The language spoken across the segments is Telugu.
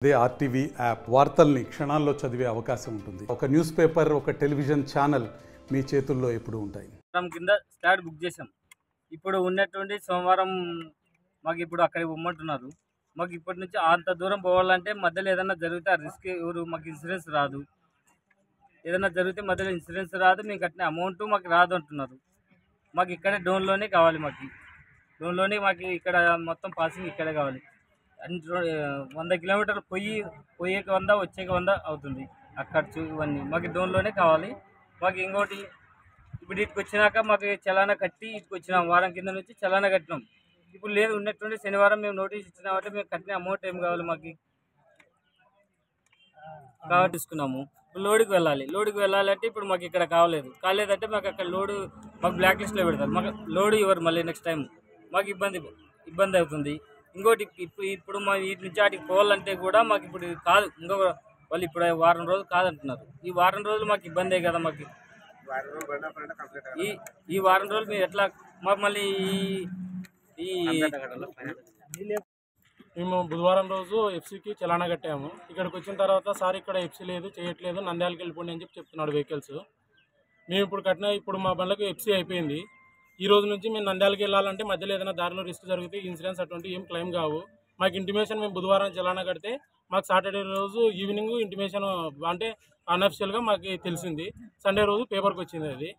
అదే ఆర్టీవీ యాప్ వార్తల్ని క్షణాల్లో చదివే అవకాశం ఉంటుంది. ఒక న్యూస్ పేపర్, ఒక టెలివిజన్ ఛానల్ మీ చేతుల్లో ఎప్పుడు ఉంటాయి. కింద స్లాట్ బుక్ చేసాం. ఇప్పుడు ఉన్నటువంటి సోమవారం మాకు ఇప్పుడు అక్కడికి పొమ్మంటున్నారు. మాకు ఇప్పటి నుంచి అంత దూరం పోవాలంటే మధ్యలో ఏదైనా జరిగితే ఆ రిస్క్ ఎవరు, మాకు ఇన్సూరెన్స్ రాదు. ఏదైనా జరిగితే మధ్యలో ఇన్సూరెన్స్ రాదు, మీకు కట్టిన అమౌంట్ మాకు రాదు అంటున్నారు. మాకు ఇక్కడే డోన్లోనే కావాలి. డోన్లోనే మాకు ఇక్కడ మొత్తం పాసింగ్ ఇక్కడే కావాలి. 100 కిలోమీటర్లు పోయేకి 100, వచ్చేకి 100 అవుతుంది. ఆ ఖర్చు ఇవన్నీ మాకు డోన్లోనే కావాలి. మాకు ఇంకోటి ఇప్పుడు ఇటుకు వచ్చినాక మాకు చలానా కట్టి ఇటుకు వచ్చినాం. వారం కింద నుంచి చలానా కట్టినాం. ఇప్పుడు లేదు, ఉన్నటువంటి శనివారం మేము నోటీస్ ఇచ్చినామంటే మేము కట్టిన అమౌంట్ ఏం కావాలి మాకు కాబట్టి తీసుకున్నాము. ఇప్పుడు లోడుకి వెళ్ళాలంటే ఇప్పుడు మాకు ఇక్కడ కాలేదంటే మాకు అక్కడ మాకు బ్లాక్ లిస్ట్లో పెడతారు. మాకు లోడు ఇవ్వరు. మళ్ళీ నెక్స్ట్ టైం మాకు ఇబ్బంది అవుతుంది. ఇంకోటి ఇప్పుడు మా వీటి నుంచి వాటికి పోవాలంటే కూడా మాకు ఇప్పుడు కాదు, ఇంకొక వాళ్ళు ఇప్పుడు వారం రోజులు కాదంటున్నారు. ఈ వారం రోజులు మాకు ఇబ్బందే కదా. మాకు ఈ వారం రోజులు మీరు ఎట్లా మాకు మళ్ళీ మేము బుధవారం రోజు ఎఫ్సీకి చలానా కట్టాము. ఇక్కడికి వచ్చిన తర్వాత సార్ ఇక్కడ ఎఫ్సీ లేదు, చేయట్లేదు, నంద్యాలకి వెళ్ళిపోండి అని చెప్తున్నాడు వెహికల్స్. మేము ఇప్పుడు మా బండ్లకు ఎఫ్సీ అయిపోయింది. ఈ రోజు నుంచి మేము నంద్యాలకి వెళ్ళాలంటే మధ్యలో ఏదైనా దారిలో రిస్క్ జరిగితే ఇన్సూరెన్స్ అటువంటి ఏం క్లెయిమ్ కావు. మాకు ఇంటిమేషన్ మేము బుధవారం చలానా కడితే మాకు సాటర్డే రోజు ఈవినింగ్ ఇంటిమేషన్ అంటే అన్అఫిషియల్గా మాకు తెలిసింది. సండే రోజు పేపర్కి వచ్చింది అది.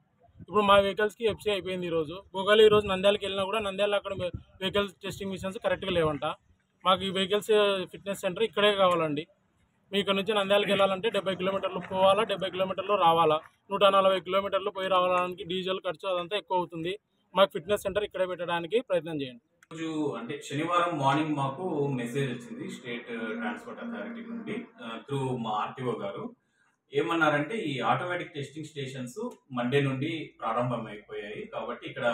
ఇప్పుడు మా వెహికల్స్కి ఎఫ్సీ అయిపోయింది. ఒకవేళ ఈరోజు నంద్యాలకి వెళ్ళినా కూడా నంద్యాల అక్కడ వెహికల్స్ టెస్టింగ్ మిషన్స్ కరెక్ట్గా లేవంట. మాకు ఈ వెహికల్స్ ఫిట్నెస్ సెంటర్ ఇక్కడే కావాలండి. మీ ఇక్కడ నుంచి నంద్యాలకి వెళ్ళాలంటే 70 కిలోమీటర్లు పోవాలా, 70 కిలోమీటర్లు రావాలా, 140 కిలోమీటర్లు పోయి రావడానికి డీజిల్ ఖర్చు అదంతా ఎక్కువ అవుతుంది. మాకు ఫిట్నెస్ సెంటర్ ఇక్కడే పెట్టడానికి ప్రయత్నం చేయండి. రోజు అంటే శనివారం మార్నింగ్ మాకు మెసేజ్ వచ్చింది స్టేట్ ట్రాన్స్పోర్ట్ అథారిటీ నుండి త్రూ మా ఆర్టీఓ గారు. ఏమన్నారంటే ఈ ఆటోమేటిక్ టెస్టింగ్ స్టేషన్స్ మండే నుండి ప్రారంభం అయిపోయాయి కాబట్టి ఇక్కడ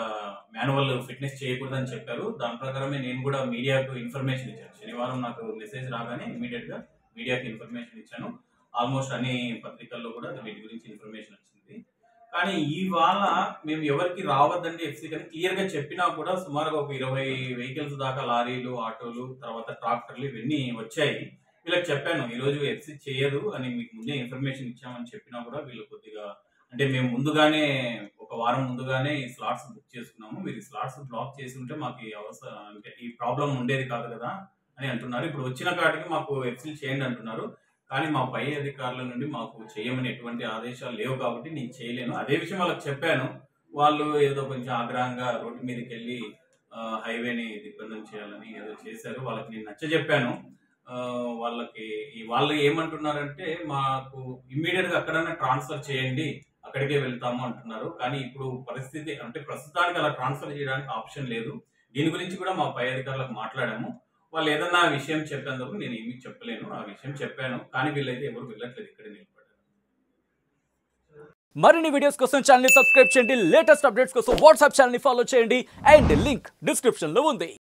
మాన్యువల్ ఫిట్నెస్ చేయకూడదని చెప్పారు. దాని ప్రకారమే నేను కూడా మీడియాకు ఇన్ఫర్మేషన్ ఇచ్చాను. శనివారం నాకు మెసేజ్ రాగానే ఇమీడియట్ గా మీడియాకి ఇన్ఫర్మేషన్ ఇచ్చాను. ఆల్మోస్ట్ అన్ని పత్రికల్లో కూడా వీటి గురించి ఇన్ఫర్మేషన్ వచ్చింది. కానీ ఇవాళ మేము ఎవరికి రావద్దండి ఎఫ్సీ కానీ క్లియర్ గా చెప్పినా కూడా సుమారుగా ఒక 20 వెహికల్స్ దాకా లారీలు, ఆటోలు, తర్వాత ట్రాక్టర్లు ఇవన్నీ వచ్చాయి. వీళ్ళకి చెప్పాను ఈ రోజు ఎఫ్సీ చేయదు అని మీకు ముందే ఇన్ఫర్మేషన్ ఇచ్చామని చెప్పినా కూడా వీళ్ళు కొద్దిగా అంటే మేము ముందుగానే ఒక వారం ముందుగానే ఈ స్లాట్స్ బుక్ చేసుకున్నాము, మీరు ఈ స్లాట్స్ బ్లాక్ చేసి ఉంటే మాకు ఈ అవసరం అంటే ఈ ప్రాబ్లం ఉండేది కాదు కదా అని అంటున్నారు. ఇప్పుడు వచ్చిన కాటికి మాకు ఎఫ్సీ చేయండి అంటున్నారు. కానీ మా పై అధికారుల నుండి మాకు చేయమని ఎటువంటి ఆదేశాలు లేవు కాబట్టి నేను చేయలేను. అదే విషయం వాళ్ళకి చెప్పాను. వాళ్ళు ఏదో కొంచెం ఆగ్రహంగా రోడ్డు మీదకి వెళ్ళి హైవేని దిగ్బంధం చేయాలని ఏదో చేశారు. వాళ్ళకి నేను నచ్చజెప్పాను. వాళ్ళు ఏమంటున్నారంటే మాకు ఇమ్మీడియట్ గా అక్కడన్నా ట్రాన్స్ఫర్ చేయండి, అక్కడికే వెళ్తాము అంటున్నారు. కానీ ఇప్పుడు పరిస్థితి అంటే ప్రస్తుతానికి అలా ట్రాన్స్ఫర్ చేయడానికి ఆప్షన్ లేదు. దీని గురించి కూడా మా పై అధికారులకు మాట్లాడాము. వాళ్ళు ఏదన్నా విషయం చెప్పేందుకు నేను ఏమీ చెప్పలేను. ఆ విషయం చెప్పాను కానీ వీళ్ళైతే ఎవరు వెళ్ళట్లేదు, ఇక్కడే నిలబడ్డారు. మరిన్ని వీడియోస్ కోసం ఛానల్ ని సబ్స్క్రైబ్ చేయండి. లేటెస్ట్ అప్డేట్స్ కోసం వాట్సాప్ ఛానల్ ని ఫాలో చేయండి. అండ్ లింక్ డిస్క్రిప్షన్ లో ఉంది.